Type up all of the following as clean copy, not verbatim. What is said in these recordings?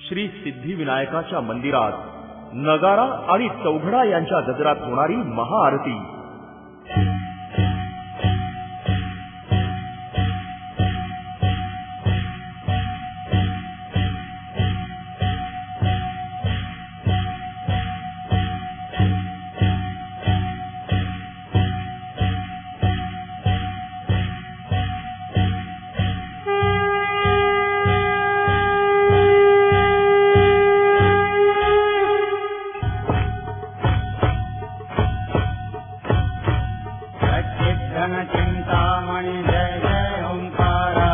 श्री सिद्धिविनायकाच्या मंदिरात नगारा आणि चौघडा यांच्या गजरात होणारी महाआरती. चिंतामणि जय जय ओंकारा,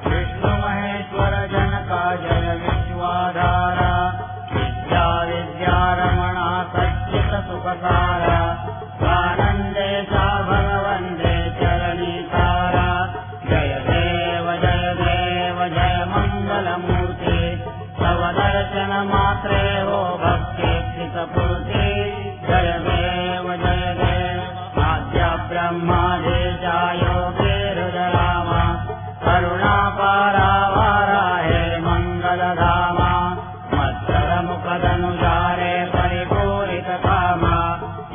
विष्णु महेश्वर जनका जय विश्वाधारा, विद्या विद्यारमणा सच्चित सुखसारा, आनंदेशा भगवंते चरणीसारा. जय देव जय मंगलमूर्ति, तव दर्शन मात्रे हो भक्ति स्थितपूर्ति. जय देव आद्य ब्रह्मादेशा योगे रुद्रामा, करुणा पारावारा हे मंगलधामा. मत्सर मुखदनुजारे परिपूरित कामा,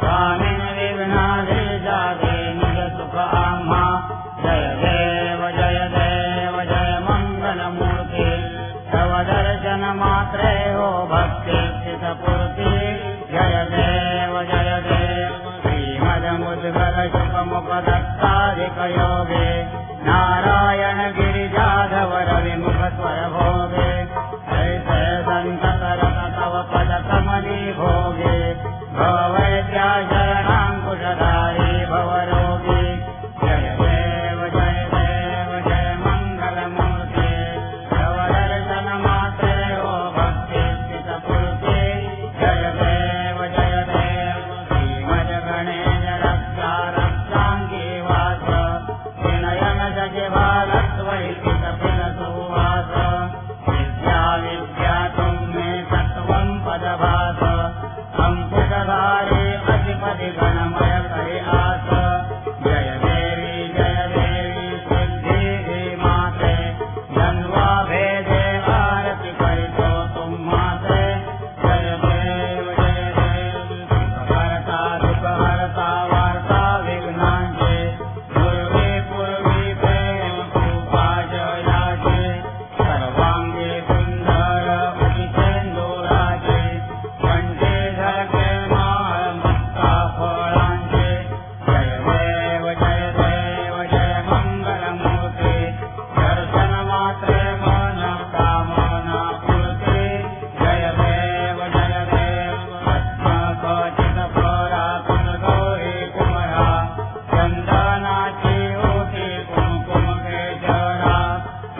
स्वामिन विघ्नादे जागे निज सुख आम्हा. जय देव जय मंगलमूर्ति, तव दर्शन मात्रे हो भक्ति स्थितपूर्ति. जय देव श्रीमदमुद्गल शुभमुख दत्ताधिक योगे, नारायण गिरिजाधव रविमुख स्वर भोगे. ऐसे संतत रत तव पद कमली भोगे, भववैद्या शरणांकुशधारी भवरोगी. जय देव जय मंगलमूर्ति, तव दर्शन मात्रे हो भक्ति स्थितपूर्ति. जय देव श्रीमद गणेश रक्षा रक्षांगी वास, विनयन जगभालत्वैति कपिल सुवास. विद्या विद्या तुमे तत्वं पदभास, अंकुशधारे अधिपति गणमय करि आस. जय देवी सिद्धि माते, जन्वा भेदे आरति करितो तुम माते. जय देव सुखहर्ता दुःखहर्ता वार्ता विघ्नांचे, पूर्वी प्रेम कृपा जयाचे. सर्वांगे सुंदर उदितेंदुराचे, कंठे झळके माळ मुक्ता फळांचे. जय देव जय मंगलमूर्ति, दर्शन मात्रे मन कामना पूर्ति. जय देव पद्मकचित पराकुल गौरी कुमरा, चंदनाची ओटी कुमकुम केशरा.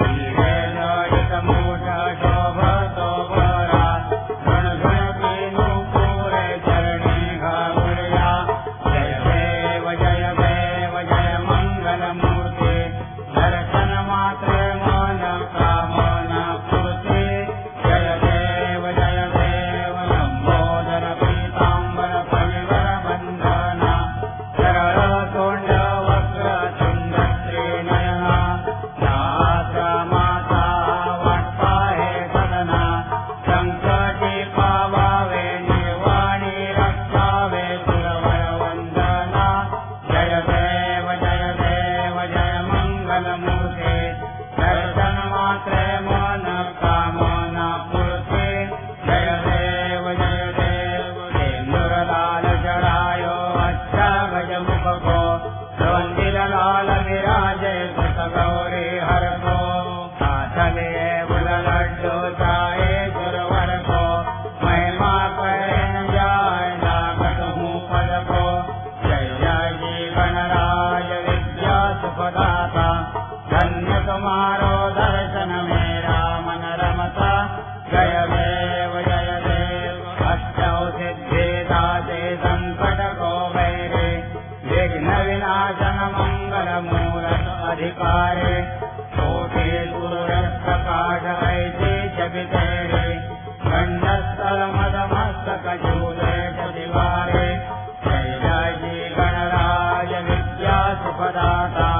हिरे ललित मूठ शोभतो बरा, झणझणती नूपुरे चरणी घागुर्या. जय देव जय मंगलमूर्ति, दर्शन मात्रे मन कामना पूर्ति. जय देव लंबोदर पीतांबर परिवर बंधना, सरळ तोंड वक्र तुंड श्रीनयना. दात्र माता वाटपा हे सदना, संकटी पावावे निर्वाणी रक्षावे सुरवर वंदना. जय देव मंगलमूर्ति, दर्शन मात्रे मन कामना पूर्ति. जय देव सिंदूरलाल चढ़ायो अच्छा गजमुख को, रोंदिल लाल विराजे सुत गौरी हर को. हाथले बुल लड्डू चाहे सुरवर को, महिमा करें जाय लागत हूँ पद को. जय जी गणराज विद्या सुखदाता, धन्य तुम्हारो दर्शन मेरा मन रमता. जय देव अष्टौ सिद्धि दाते संकट को वैरे, विघ्न विनाशन मंगल मूरत अधिकारे. कोटि सूरज प्रकाश ऐसे जबितेरे, खंडस्थल मद मस्तक झूले दिवारे. जय जी गणराज विद्या सुखदाता,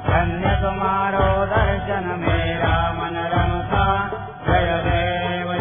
धन्य तुम्हारो दर्शन मेरा मन रमता. जय देव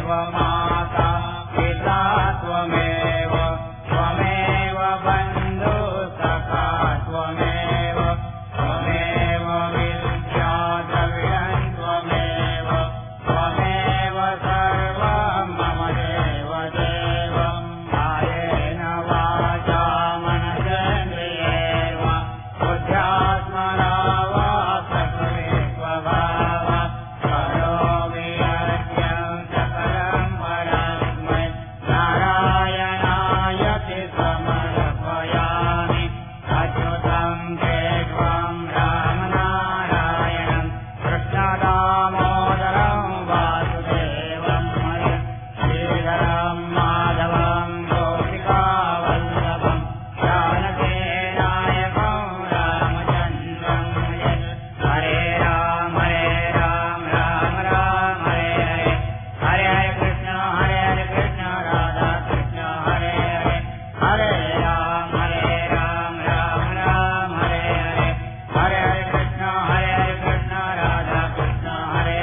त्वमेव माता पिता त्वमेव त्वमेव बन्धु सखा त्वमेव त्वमेव विद्या द्रविणं त्वमेव त्वमेव सर्वं मम देव देवं कायेन वाचा मनसेन्द्रियैर्वा बुद्ध्यात्मना वा प्रकृते स्वभावा करोमि यज्ञं सकलं परस्मै नारायणायति समर्पयामि अच्युतं केशवं रामनारायणं कृष्णदामोदरं वासुदेवं श्रीधरं माधवं गोपिकावल्लभं जानकीनायकं रामचन्द्रं हरे राम राम राम हरे हरे हरे कृष्ण राधा कृष्ण हरे हरे हरे राम राम राम हरे हरे हरे कृष्ण राधा कृष्ण हरे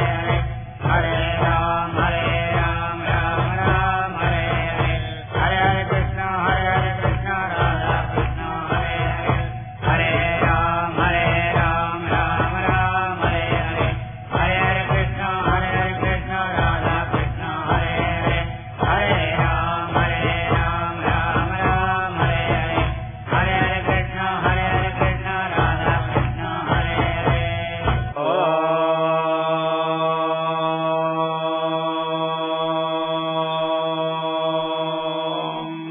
हरे हरे राम राम राम हरे हरे हरे कृष्ण राधा कृष्ण हरे हरे हरे राम राम राम हरे हरे हरे कृष्ण राधा कृष्ण हरे हरे हरे राम राम राम हरे हरे हरे कृष्ण राधा कृष्ण हरे हरे ओम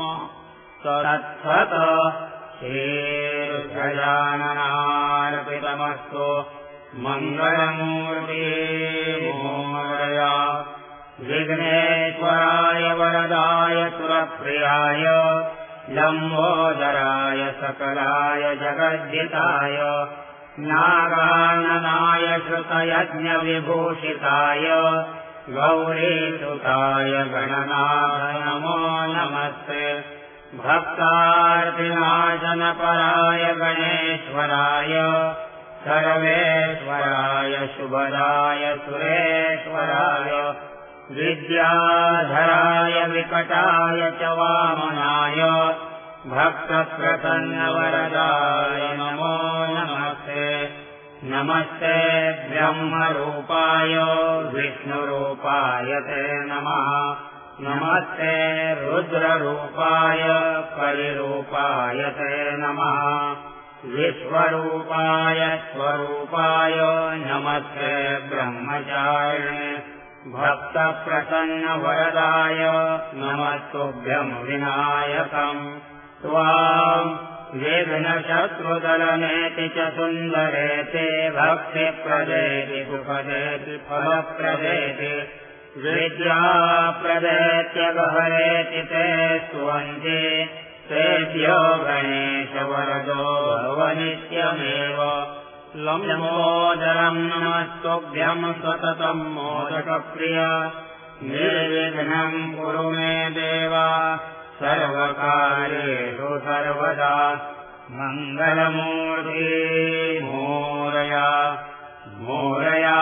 तत्सत् श्रीरुद्रजाननार्पितमस्तु मङ्गलमूर्ते मोरया विघ्नेश्वराय वरदाय सुरप्रियाय लम्बोदराय सकलाय जगद्धिताय नागाननाय श्रुतयज्ञविभूषिताय गौरीसुताय गणनाय नमो नमस्ते भक्तार्तिनाशनपराय गणेश्वराय सर्वेश्वराय शुभदाय सुरेश्वराय विद्याधराय विकटाय च वामनाय भक्तप्रसन्नवरदाय नमो नमस्ते नमस्ते ब्रह्मरूपाय विष्णुरूपाय ते नमः नमस्ते रुद्ररूपाय कलिरूपाय ते नमः विश्वरूपाय स्वरूपाय नमस्ते ब्रह्मचारिणे भक्तप्रसन्नवरदाय नमस्तुभ्यं विनायकम् त्वां विघ्नशत्रुदलनेति च सुन्दरेति भक्तिप्रदेति सुखदेति फलप्रदेति विद्याप्रदेत्यगहरेति ते स्तुवन्ति तेभ्यो गणेशवरदो भवनित्यमेव लम्बोदरं नमस्तुभ्यं सततं मोदकप्रिय निर्विघ्नं कुरु मे देव सर्वकार्येषु सर्वदा मङ्गलमूर्ते मोरया मोरया